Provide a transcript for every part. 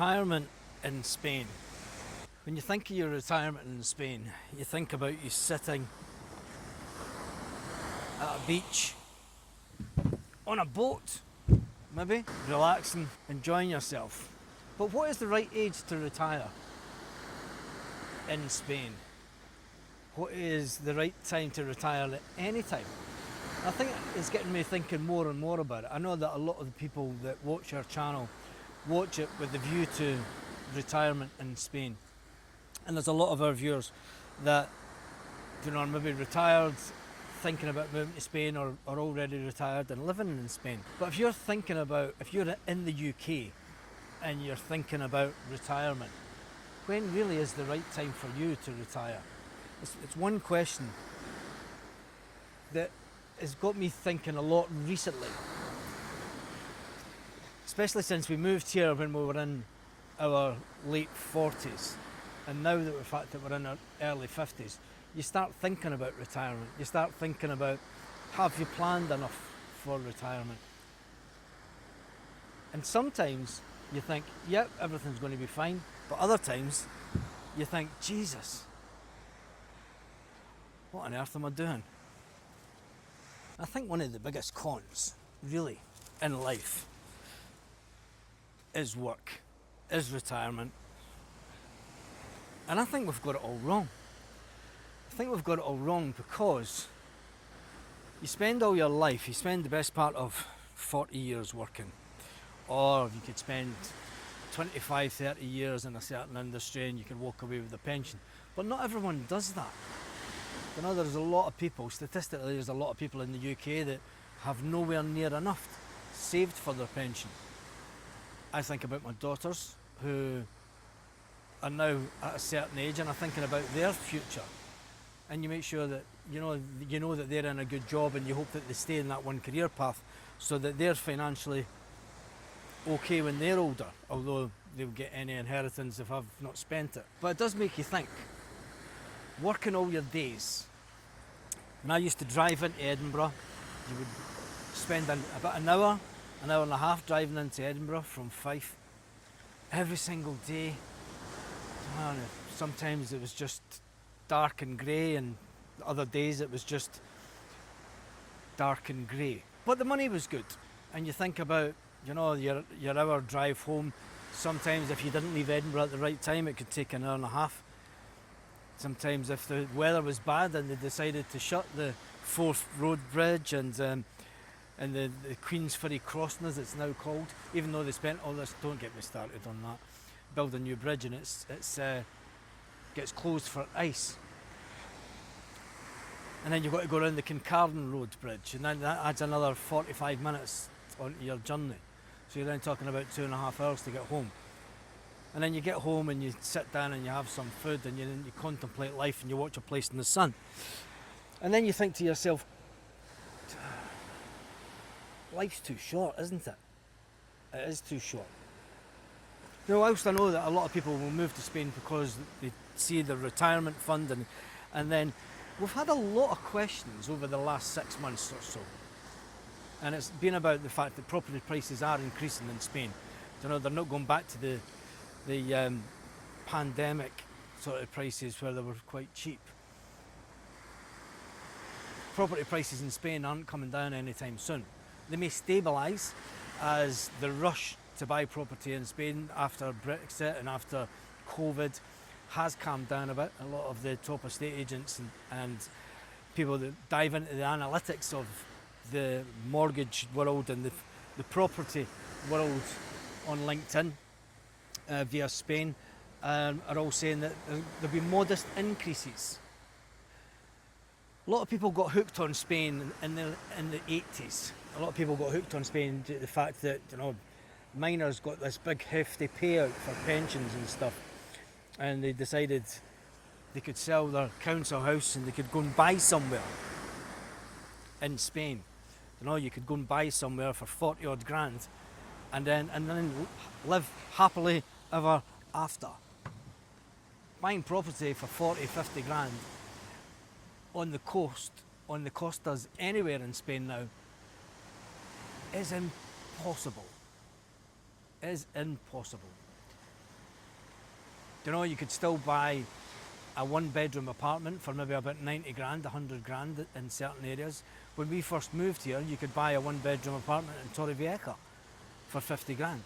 Retirement in Spain. When you think of your retirement in Spain, you think about you sitting at a beach, on a boat, maybe, relaxing, enjoying yourself. But what is the right age to retire in Spain? What is the right time to retire at any time? I think it's getting me thinking more and more about it. I know that a lot of the people that watch our channel watch it with the view to retirement in Spain. And there's a lot of our viewers that, are maybe retired, thinking about moving to Spain, or already retired and living in Spain. But if you're in the UK and you're thinking about retirement, when really is the right time for you to retire? It's one question that has got me thinking a lot recently, especially since we moved here when we were in our late 40s, and now that we're in our early 50s, you start thinking about retirement. You start thinking about, have you planned enough for retirement? And sometimes you think, yep, everything's going to be fine, but other times you think, Jesus, what on earth am I doing? I think one of the biggest cons, really, in life is work, is retirement. And I think we've got it all wrong. I think we've got it all wrong because you spend all your life, you spend the best part of 40 years working, or you could spend 25, 30 years in a certain industry and you can walk away with a pension. But not everyone does that. There's a lot of people, statistically there's a lot of people in the UK that have nowhere near enough saved for their pension. I think about my daughters who are now at a certain age and are thinking about their future. And you make sure that you know that they're in a good job, and you hope that they stay in that one career path so that they're financially okay when they're older, although they'll get any inheritance if I've not spent it. But it does make you think, working all your days. When I used to drive into Edinburgh, you would spend about an hour and a half driving into Edinburgh from Fife every single day. Sometimes it was just dark and grey, and other days it was just dark and grey. But the money was good. And you think about, your hour drive home. Sometimes if you didn't leave Edinburgh at the right time, it could take an hour and a half. Sometimes if the weather was bad and they decided to shut the Forth Road Bridge and the Queensferry Crossing, as it's now called, even though they spent all this, don't get me started on that, build a new bridge, and it's gets closed for ice. And then you've got to go around the Kincardine Road Bridge, and then that adds another 45 minutes onto your journey. So you're then talking about 2.5 hours to get home. And then you get home and you sit down and you have some food, and you contemplate life and you watch a place in the sun. And then you think to yourself, life's too short, isn't it? It is too short. Whilst I know that a lot of people will move to Spain because they see the retirement fund, and then we've had a lot of questions over the last 6 months or so. And it's been about the fact that property prices are increasing in Spain. They're not going back to the pandemic sort of prices where they were quite cheap. Property prices in Spain aren't coming down anytime soon. They may stabilise as the rush to buy property in Spain after Brexit and after COVID has calmed down a bit. A lot of the top estate agents and people that dive into the analytics of the mortgage world and the property world on LinkedIn via Spain are all saying that there'll be modest increases. A lot of people got hooked on Spain in the 80s. A lot of people got hooked on Spain due to the fact that miners got this big hefty payout for pensions and stuff, and they decided they could sell their council house and they could go and buy somewhere in Spain. You could go and buy somewhere for 40 odd grand and then live happily ever after. Buying property for 40, 50 grand on the coast, on the costas anywhere in Spain now, is impossible. Is impossible. You know, you could still buy a one-bedroom apartment for maybe about 90 grand, 100 grand in certain areas. When we first moved here, you could buy a one-bedroom apartment in Torrevieja for 50 grand.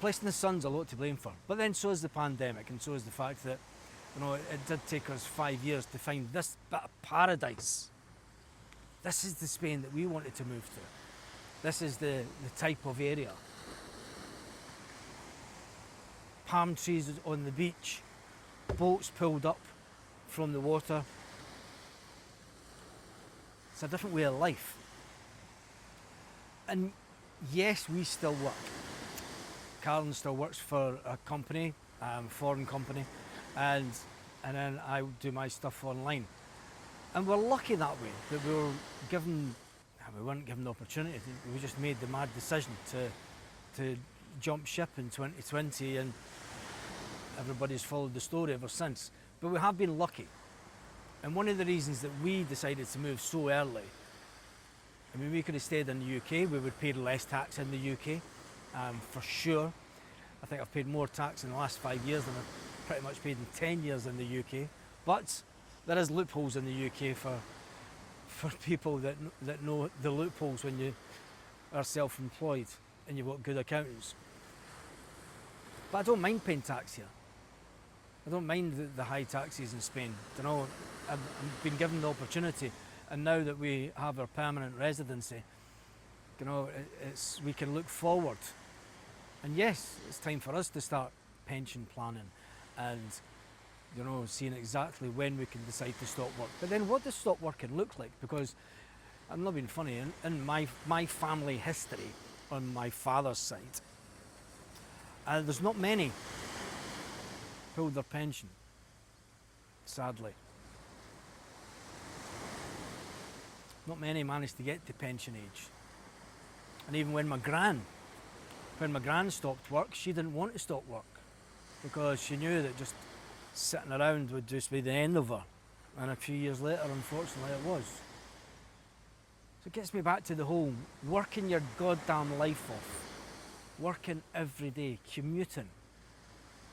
Place in the sun's a lot to blame for, but then so is the pandemic, and so is the fact that, you know, it did take us 5 years to find this bit of paradise. This is the Spain that we wanted to move to. This is the type of area. Palm trees on the beach, boats pulled up from the water. It's a different way of life. And yes, we still work. Karen still works for a company, foreign company, and then I do my stuff online. And we're lucky that way, that we weren't given the opportunity. We just made the mad decision to jump ship in 2020, and everybody's followed the story ever since. But we have been lucky. And one of the reasons that we decided to move so early, I mean, we could have stayed in the UK, we would have paid less tax in the UK, for sure. I think I've paid more tax in the last 5 years than I've pretty much paid in 10 years in the UK. But there is loopholes in the UK for people that know the loopholes when you are self-employed and you've got good accountants. But I don't mind paying tax here. I don't mind the high taxes in Spain. You know, I've been given the opportunity, and now that we have our permanent residency, you know, we can look forward. And yes, it's time for us to start pension planning and, you know, seeing exactly when we can decide to stop work. But then what does stop working look like? Because I'm not being funny, in my family history on my father's side, there's not many pulled their pension, sadly. Not many managed to get to pension age. And even when my gran stopped work, she didn't want to stop work because she knew that just sitting around would just be the end of her. And a few years later, unfortunately, it was. So it gets me back to the whole working your goddamn life off. Working every day, commuting.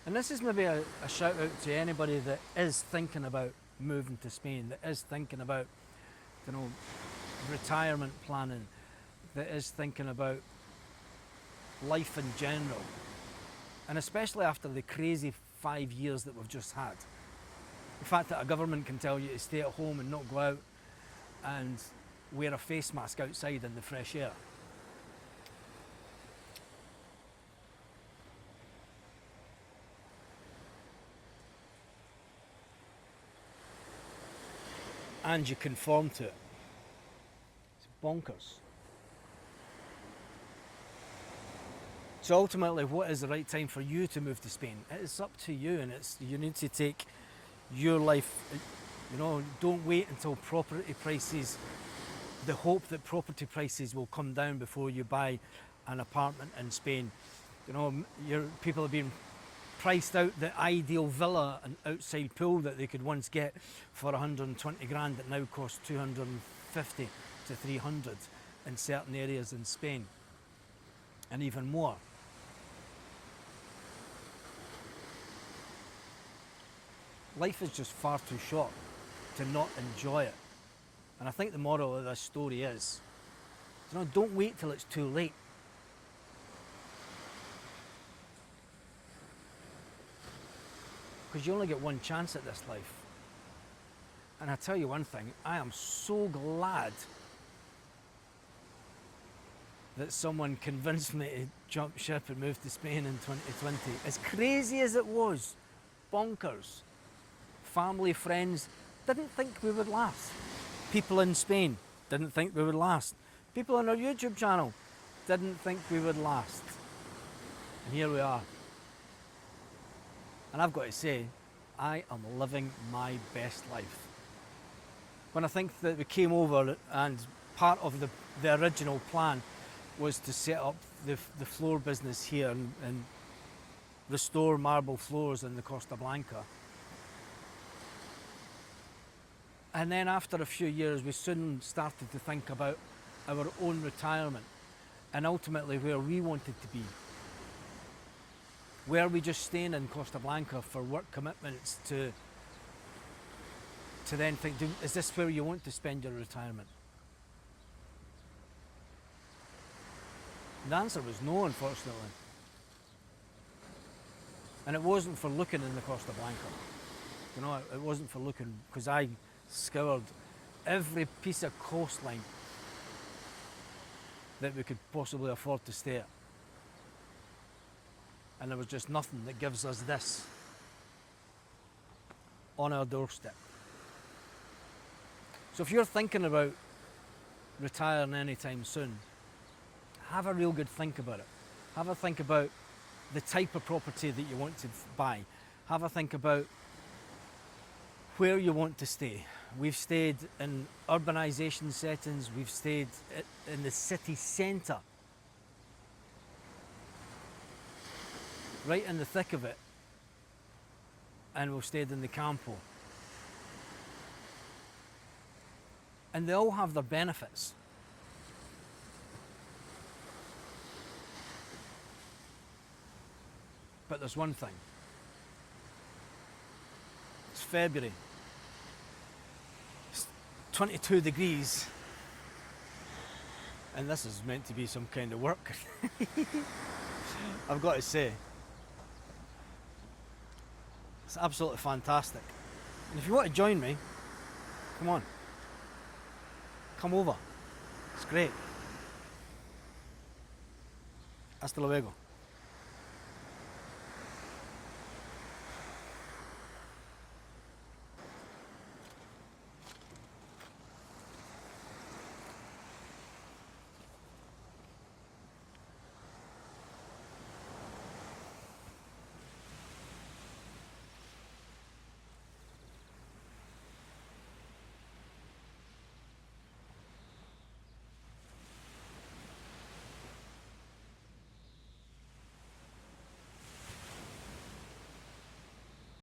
And this is maybe a shout out to anybody that is thinking about moving to Spain, that is thinking about, you know, retirement planning, that is thinking about life in general. And especially after the crazy 5 years that we've just had. The fact that a government can tell you to stay at home and not go out and wear a face mask outside in the fresh air. And you conform to it. It's bonkers. So ultimately, what is the right time for you to move to Spain? It's up to you, and you need to take your life, you know, don't wait until property prices, the hope that property prices will come down before you buy an apartment in Spain. You know, people have been priced out the ideal villa and outside pool that they could once get for 120 grand that now costs 250 to 300 in certain areas in Spain, and even more. Life is just far too short to not enjoy it. And I think the moral of this story is, you know, don't wait till it's too late. Because you only get one chance at this life. And I tell you one thing, I am so glad that someone convinced me to jump ship and move to Spain in 2020. As crazy as it was, bonkers. Family, friends didn't think we would last. People in Spain didn't think we would last. People on our YouTube channel didn't think we would last. And here we are. And I've got to say, I am living my best life. When I think that we came over and part of the original plan was to set up the floor business here and restore marble floors in the Costa Blanca. And then after a few years, we soon started to think about our own retirement and ultimately where we wanted to be. Were we just staying in Costa Blanca for work commitments to then think, is this where you want to spend your retirement? The answer was no, unfortunately. And it wasn't for looking in the Costa Blanca. You know, it wasn't for looking, because I scoured every piece of coastline that we could possibly afford to stay at. And there was just nothing that gives us this on our doorstep. So if you're thinking about retiring anytime soon, have a real good think about it. Have a think about the type of property that you want to buy. Have a think about where you want to stay. We've stayed in urbanisation settings, we've stayed in the city centre, right in the thick of it, and we've stayed in the Campo. And they all have their benefits. But there's one thing. It's February. It's 22 degrees. And this is meant to be some kind of work. I've got to say. It's absolutely fantastic. And if you want to join me, come on. Come over. It's great. Hasta luego.